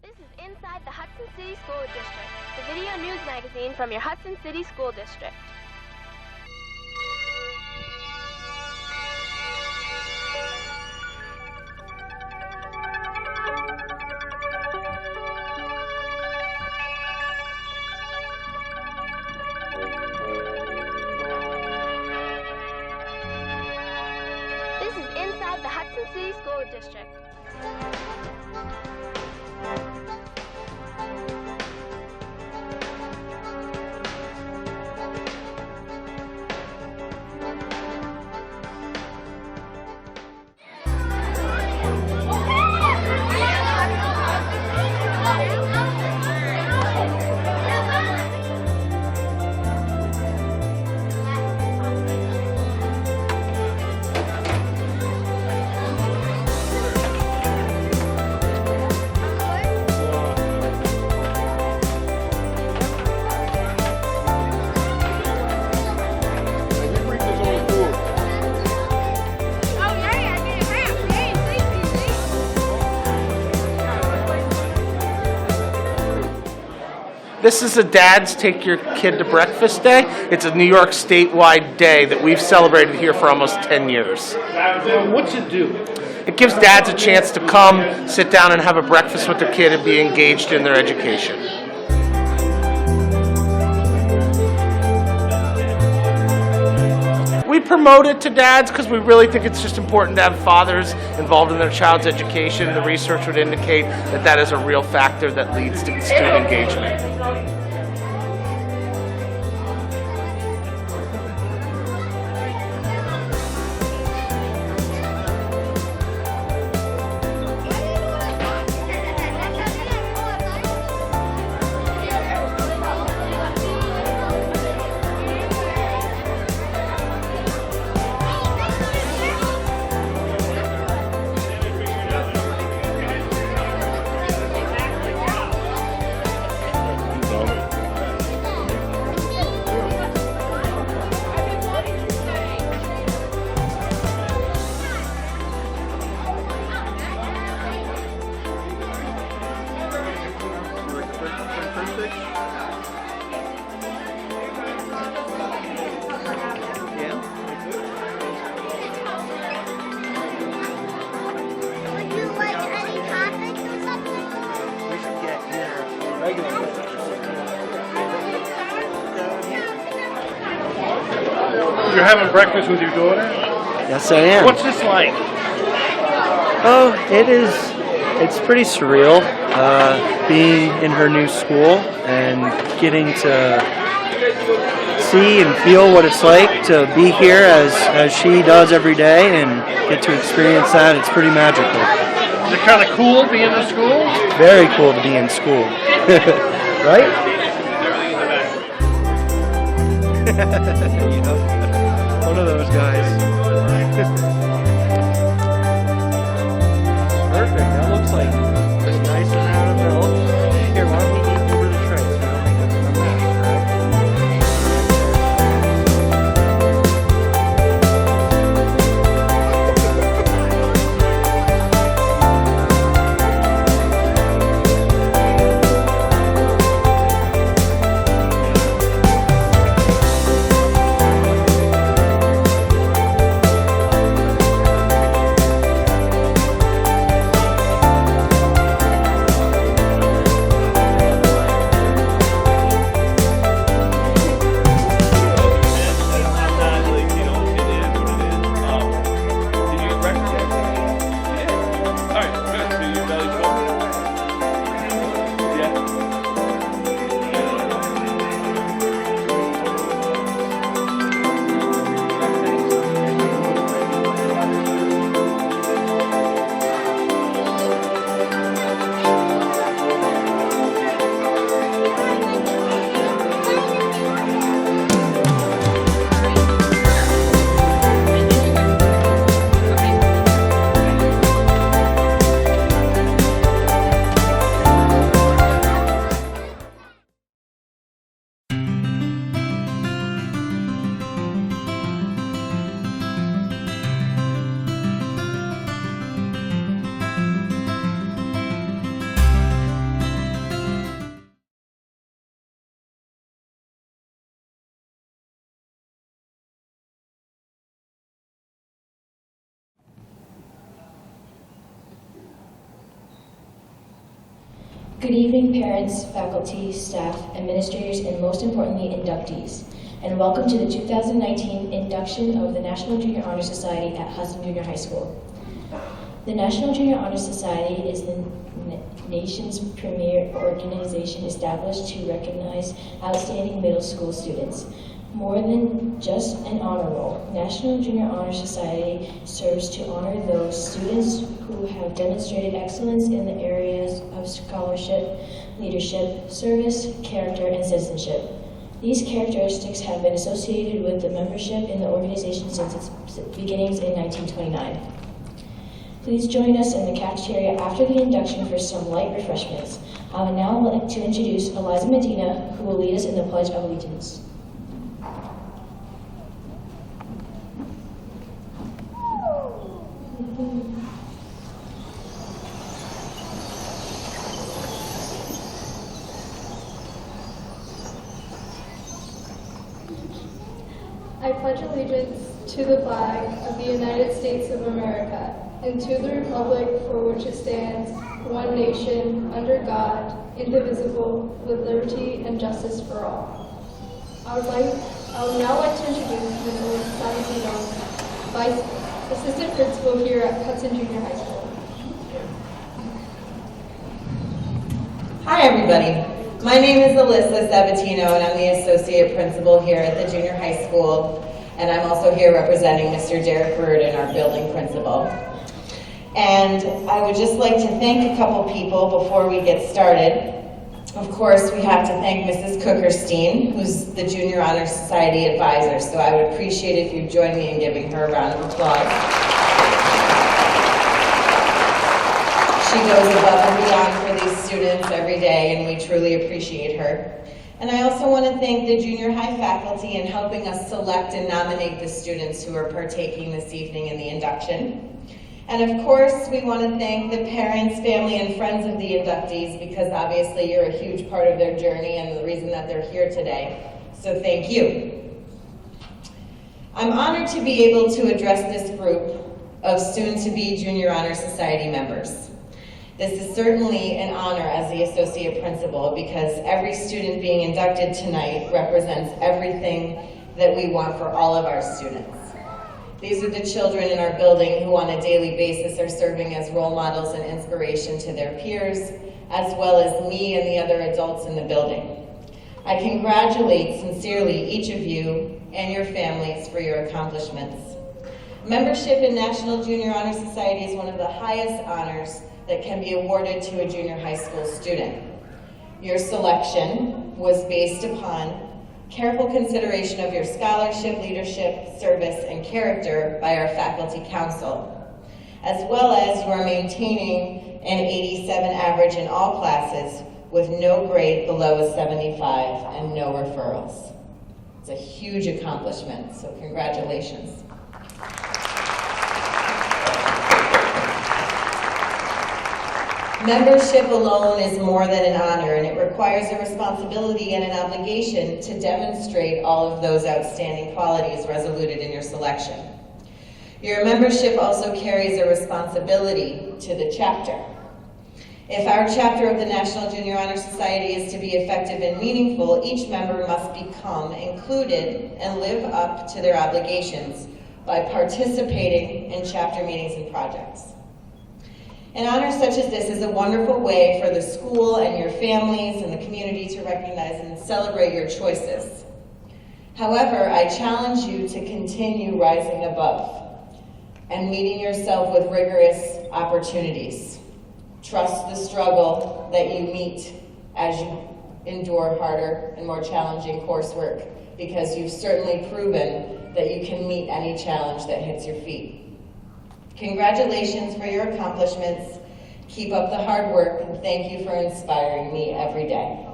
This is Inside the Hudson City School District, the video news magazine from your Hudson City School District. This is Inside the Hudson City School District. This is a Dad's Take Your Kid to Breakfast Day. It's a New York statewide day that we've celebrated here for almost 10 years. What's it do? It gives dads a chance to come, sit down, and have a breakfast with their kid and be engaged in their education. We promote it to dads because we really think it's just important to have fathers involved in their child's education. The research would indicate that that is a real factor that leads to student engagement. You're having breakfast with your daughter? Yes, I am. What's this like? Oh, it's pretty surreal being in her new school and getting to see and feel what it's like to be here as she does every day and get to experience that. It's pretty magical. Is it kind of cool being in school? Very cool to be in school. Right? You know, one of those guys. Perfect. That looks like a nice amount of milk. Here, why don't we eat over the tray so we don't make a mess, Good evening, parents, faculty, staff, administrators, and most importantly, inductees. And welcome to the 2019 induction of the National Junior Honor Society at Hudson Junior High School. The National Junior Honor Society is the nation's premier organization established to recognize outstanding middle school students. More than just an honor roll, National Junior Honor Society serves to honor those students who have demonstrated excellence in the areas of scholarship, leadership, service, character, and citizenship. These characteristics have been associated with the membership in the organization since its beginnings in 1929. Please join us in the cafeteria after the induction for some light refreshments. I would now like to introduce Eliza Medina, who will lead us in the Pledge of Allegiance. I pledge allegiance to the flag of the United States of America and to the republic for which it stands, one nation, under God, indivisible, with liberty and justice for all. I would now like to introduce Ms. Elisa Sabatino, Vice Assistant Principal here at Hudson Junior High School. Hi everybody. My name is Alyssa Sabatino and I'm the Associate Principal here at the Junior High School, and I'm also here representing Mr. Derek Reardon, our Building Principal. And I would just like to thank a couple people before we get started. Of course, we have to thank Mrs. Cookerstein, who's the Junior Honor Society Advisor, so I would appreciate it if you'd join me in giving her a round of applause. She goes above and beyond for these students every day, and we truly appreciate her. And I also want to thank the junior high faculty in helping us select and nominate the students who are partaking this evening in the induction. And of course, we want to thank the parents, family, and friends of the inductees, because obviously you're a huge part of their journey and the reason that they're here today. So thank you. I'm honored to be able to address this group of soon-to-be Junior Honor Society members. This is certainly an honor as the Associate Principal, because every student being inducted tonight represents everything that we want for all of our students. These are the children in our building who on a daily basis are serving as role models and inspiration to their peers, as well as me and the other adults in the building. I congratulate sincerely each of you and your families for your accomplishments. Membership in National Junior Honor Society is one of the highest honors that can be awarded to a junior high school student. Your selection was based upon careful consideration of your scholarship, leadership, service, and character by our faculty council, as well as you are maintaining an 87 average in all classes with no grade below a 75 and no referrals. It's a huge accomplishment, so congratulations. Membership alone is more than an honor, and it requires a responsibility and an obligation to demonstrate all of those outstanding qualities resoluted in your selection. Your membership also carries a responsibility to the chapter. If our chapter of the National Junior Honor Society is to be effective and meaningful, each member must become included and live up to their obligations by participating in chapter meetings and projects. An honor such as this is a wonderful way for the school and your families and the community to recognize and celebrate your choices. However, I challenge you to continue rising above and meeting yourself with rigorous opportunities. Trust the struggle that you meet as you endure harder and more challenging coursework, because you've certainly proven that you can meet any challenge that hits your feet. Congratulations for your accomplishments. Keep up the hard work, and thank you for inspiring me every day.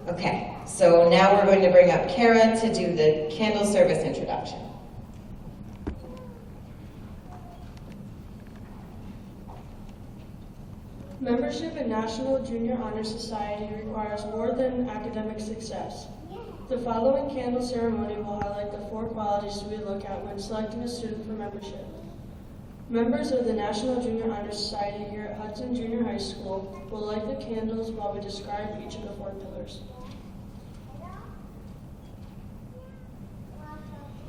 Okay, so now we're going to bring up Kara to do the candle service introduction. Membership in National Junior Honor Society requires more than academic success. The following candle ceremony will highlight the 4 qualities we look at when selecting a student for membership. Members of the National Junior Honor Society here at Hudson Junior High School will light the candles while we describe each of the 4 pillars.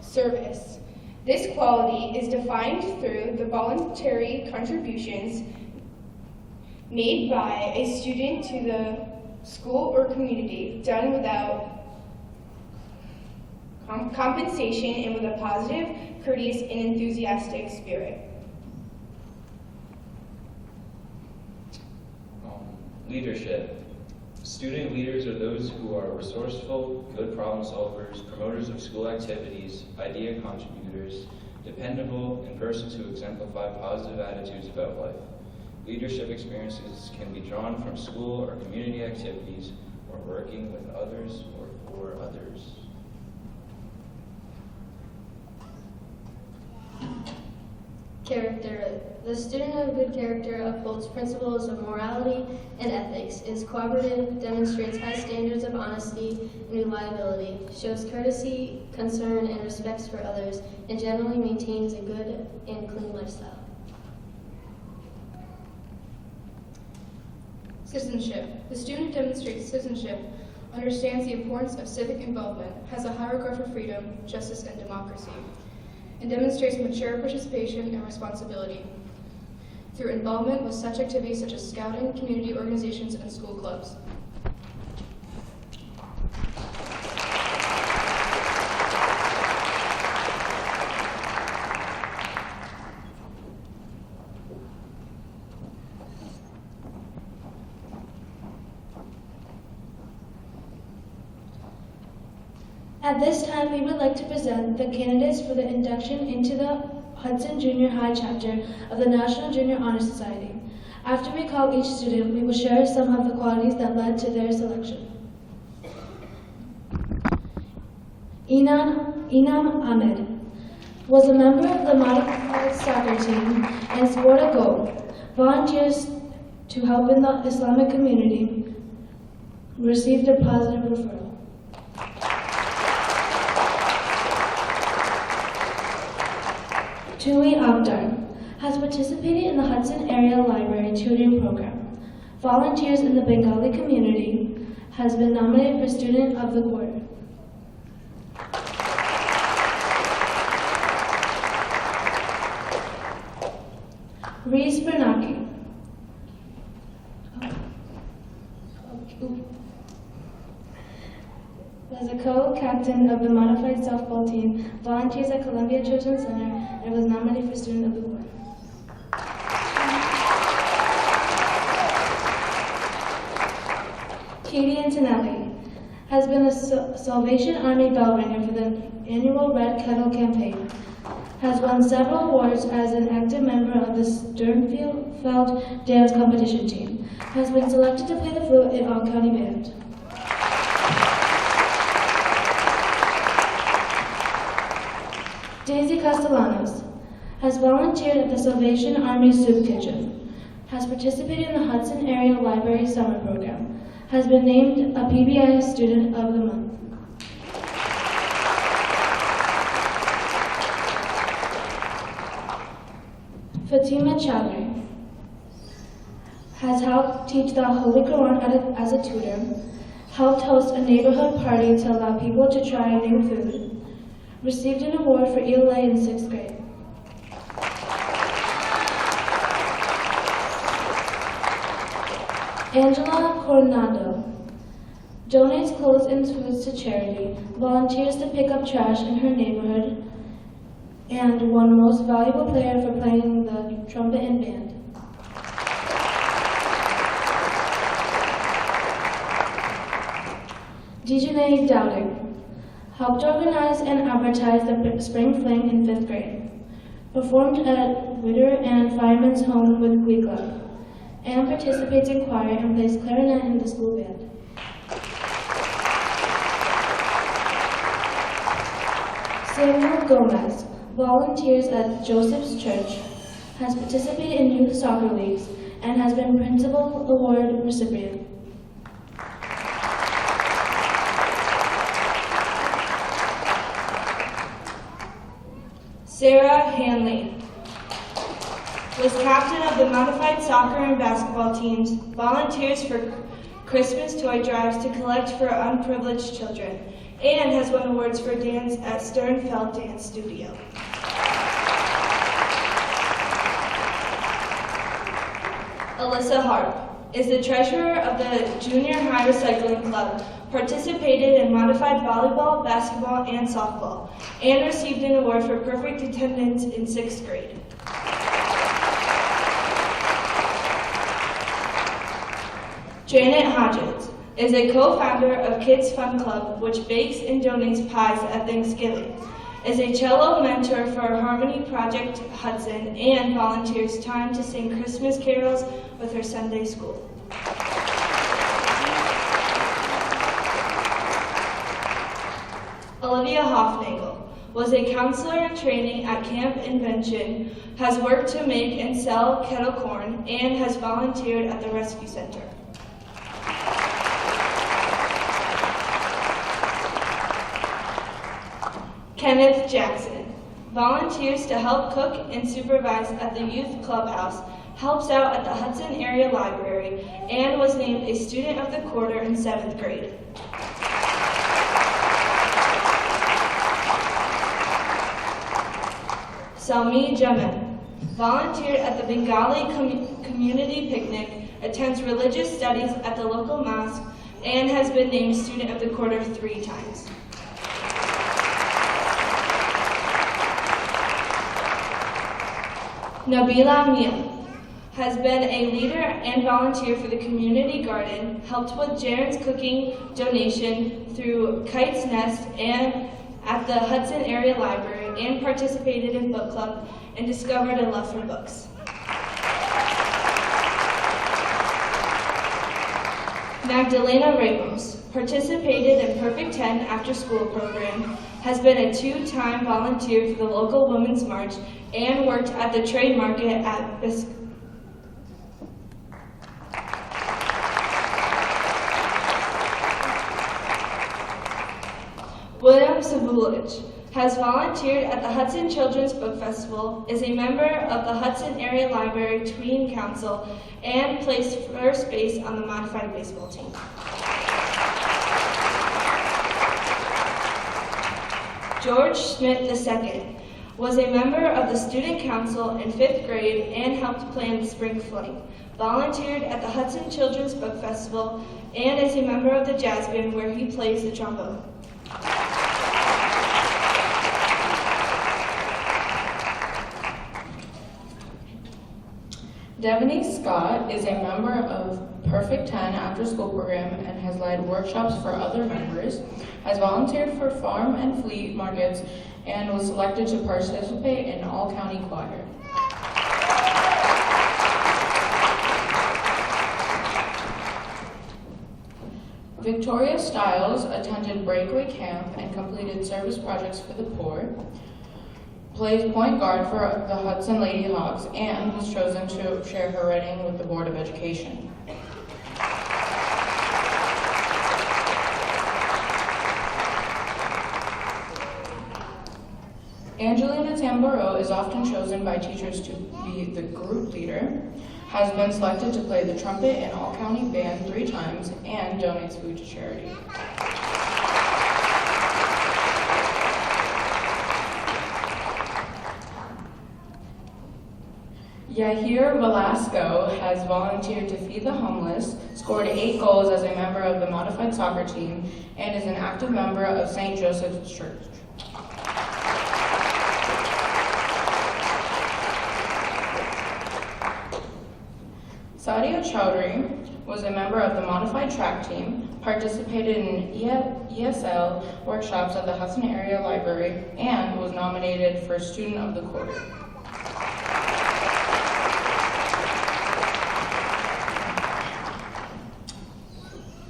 Service. This quality is defined through the voluntary contributions made by a student to the school or community, done without compensation and with a positive, courteous, and enthusiastic spirit. Leadership. Student leaders are those who are resourceful, good problem solvers, promoters of school activities, idea contributors, dependable, and persons who exemplify positive attitudes about life. Leadership experiences can be drawn from school or community activities, or working with others or for others. Character. The student of good character upholds principles of morality and ethics, is cooperative, demonstrates high standards of honesty and reliability, shows courtesy, concern, and respect for others, and generally maintains a good and clean lifestyle. Citizenship. The student demonstrates citizenship, understands the importance of civic involvement, has a high regard for freedom, justice, and democracy, and demonstrates mature participation and responsibility through involvement with such activities such as scouting, community organizations, and school clubs. At this time, we would like to present the candidates for the induction into the Hudson Junior High chapter of the National Junior Honor Society. After we call each student, we will share some of the qualities that led to their selection. Inam Ahmed was a member of the modified soccer team and scored a goal. Volunteers to help in the Islamic community, received a positive referral. Tui Akhtar has participated in the Hudson Area Library Tutoring Program. Volunteers in the Bengali community, has been nominated for Student of the Quarter. Reese Bernanke was a co-captain of the modified softball team, volunteers at Columbia Children's Center, and was nominated for Student of the Quarter. Katie Antonelli has been a Salvation Army bell ringer for the annual Red Kettle campaign, has won several awards as an active member of the Sternfeld dance competition team, has been selected to play the flute in all-county band. Daisy Castellanos has volunteered at the Salvation Army Soup Kitchen, has participated in the Hudson Area Library Summer Program, has been named a PBI Student of the Month. Fatima Chowdhury has helped teach the Holy Quran as a tutor, helped host a neighborhood party to allow people to try new food, received an award for ELA in 6th grade. Angela Coronado donates clothes and foods to charity, volunteers to pick up trash in her neighborhood, and won Most Valuable Player for playing the trumpet and band. Dejanay Dowding helped organize and advertise the Spring Fling in 5th grade, performed at Witter and Fireman's Home with Glee Club, and participates in choir and plays clarinet in the school band. Samuel Gomez volunteers at Joseph's Church, has participated in youth soccer leagues, and has been Principal Award recipient. Sarah Hanley was captain of the modified soccer and basketball teams, volunteers for Christmas toy drives to collect for unprivileged children, and has won awards for dance at Sternfeld Dance Studio. Alyssa Harp is the treasurer of the Junior High Recycling Club, participated in modified volleyball, basketball, and softball, and received an award for perfect attendance in 6th grade. Janet Hodges is a co-founder of Kids Fun Club, which bakes and donates pies at Thanksgiving, is a cello mentor for Harmony Project Hudson, and volunteers time to sing Christmas carols with her Sunday school. Olivia Hofnagel was a counselor in training at Camp Invention, has worked to make and sell kettle corn, and has volunteered at the Rescue Center. Kenneth Jackson volunteers to help cook and supervise at the Youth Clubhouse, helps out at the Hudson Area Library, and was named a Student of the Quarter in 7th grade. Salmi Jamin volunteered at the Bengali Community Picnic, attends religious studies at the local mosque, and has been named Student of the Quarter 3 times. Nabila Mia has been a leader and volunteer for the community garden, helped with Jaren's cooking donation through Kite's Nest and at the Hudson Area Library, and participated in book club and discovered a love for books. Magdalena Ramos participated in Perfect 10 after school program, has been a 2-time volunteer for the local Women's March, and worked at the trade market at William Savulich has volunteered at the Hudson Children's Book Festival, is a member of the Hudson Area Library Tween Council, and placed first base on the modified baseball team. George Schmidt II was a member of the Student Council in 5th grade and helped plan the spring fling, volunteered at the Hudson Children's Book Festival, and is a member of the jazz band where he plays the trombone. Devaney Scott is a member of Perfect 10 after school program and has led workshops for other members, has volunteered for farm and flea markets, and was selected to participate in all-county choir. Victoria Stiles attended Breakaway Camp and completed service projects for the poor, plays point guard for the Hudson Lady Hawks, and was chosen to share her writing with the Board of Education. Angelina Tamburo is often chosen by teachers to be the group leader, has been selected to play the trumpet in all-county band 3 times, and donates food to charity. Yahir Velasco has volunteered to feed the homeless, scored 8 goals as a member of the modified soccer team, and is an active member of St. Joseph's Church. Sadia Chowdhury was a member of the modified track team, participated in ESL workshops at the Hudson Area Library, and was nominated for Student of the Quarter.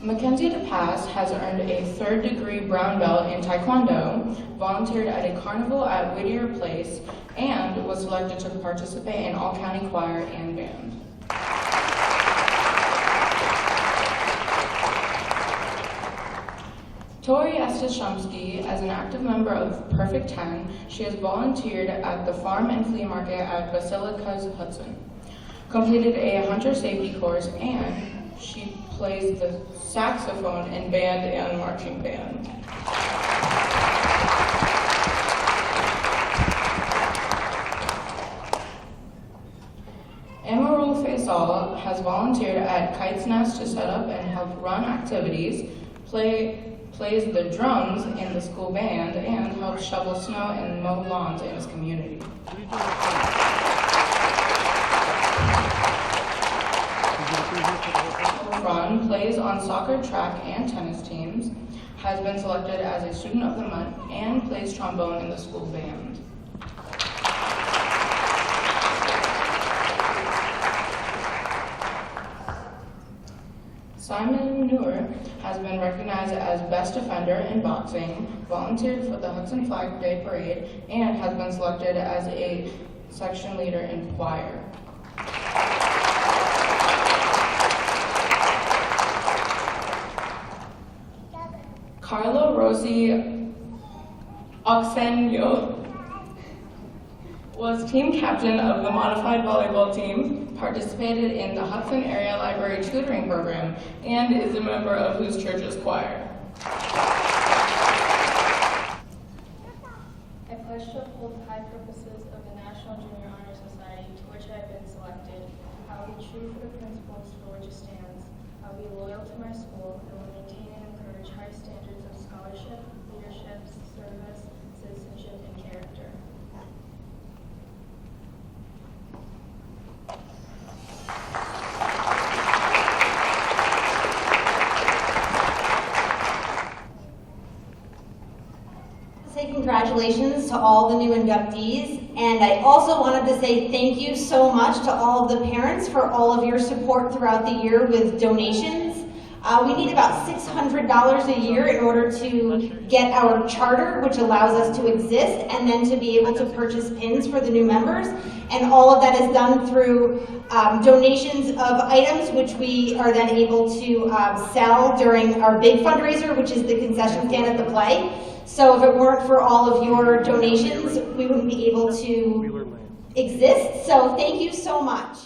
Mackenzie DePass has earned a 3rd-degree brown belt in Taekwondo, volunteered at a carnival at Whittier Place, and was selected to participate in all-county choir and band. Tori S. Stashumsky, as an active member of Perfect 10, she has volunteered at the farm and flea market at Basilica's Hudson, completed a hunter safety course, and she plays the saxophone in band and marching band. Emerald Faisal has volunteered at Kite's Nest to set up and help run activities, plays the drums in the school band, and helps shovel snow and mow lawns in his community. Run plays on soccer, track, and tennis teams, has been selected as a student of the month, and plays trombone in the school band. Simon Noor has been recognized as Best Defender in boxing, volunteered for the Hudson Flag Day Parade, and has been selected as a section leader in choir. Carla Rosie Oxenyo was team captain of the modified volleyball team, participated in the Hudson Area Library Tutoring Program, and is a member of whose church's choir. I pledge to uphold the high purposes of the National Junior Honor Society, to which I have been selected. I will be true to the principles for which it stands. I will be loyal to my school and will maintain and encourage high standards of scholarship, leadership, service, citizenship, and character. Congratulations to all the new inductees, and I also wanted to say thank you so much to all of the parents for all of your support throughout the year with donations. We need about $600 a year in order to get our charter, which allows us to exist, and then to be able to purchase pins for the new members. And all of that is done through donations of items, which we are then able to sell during our big fundraiser, which is the concession stand at the play. So if it weren't for all of your donations, we wouldn't be able to exist. So thank you so much.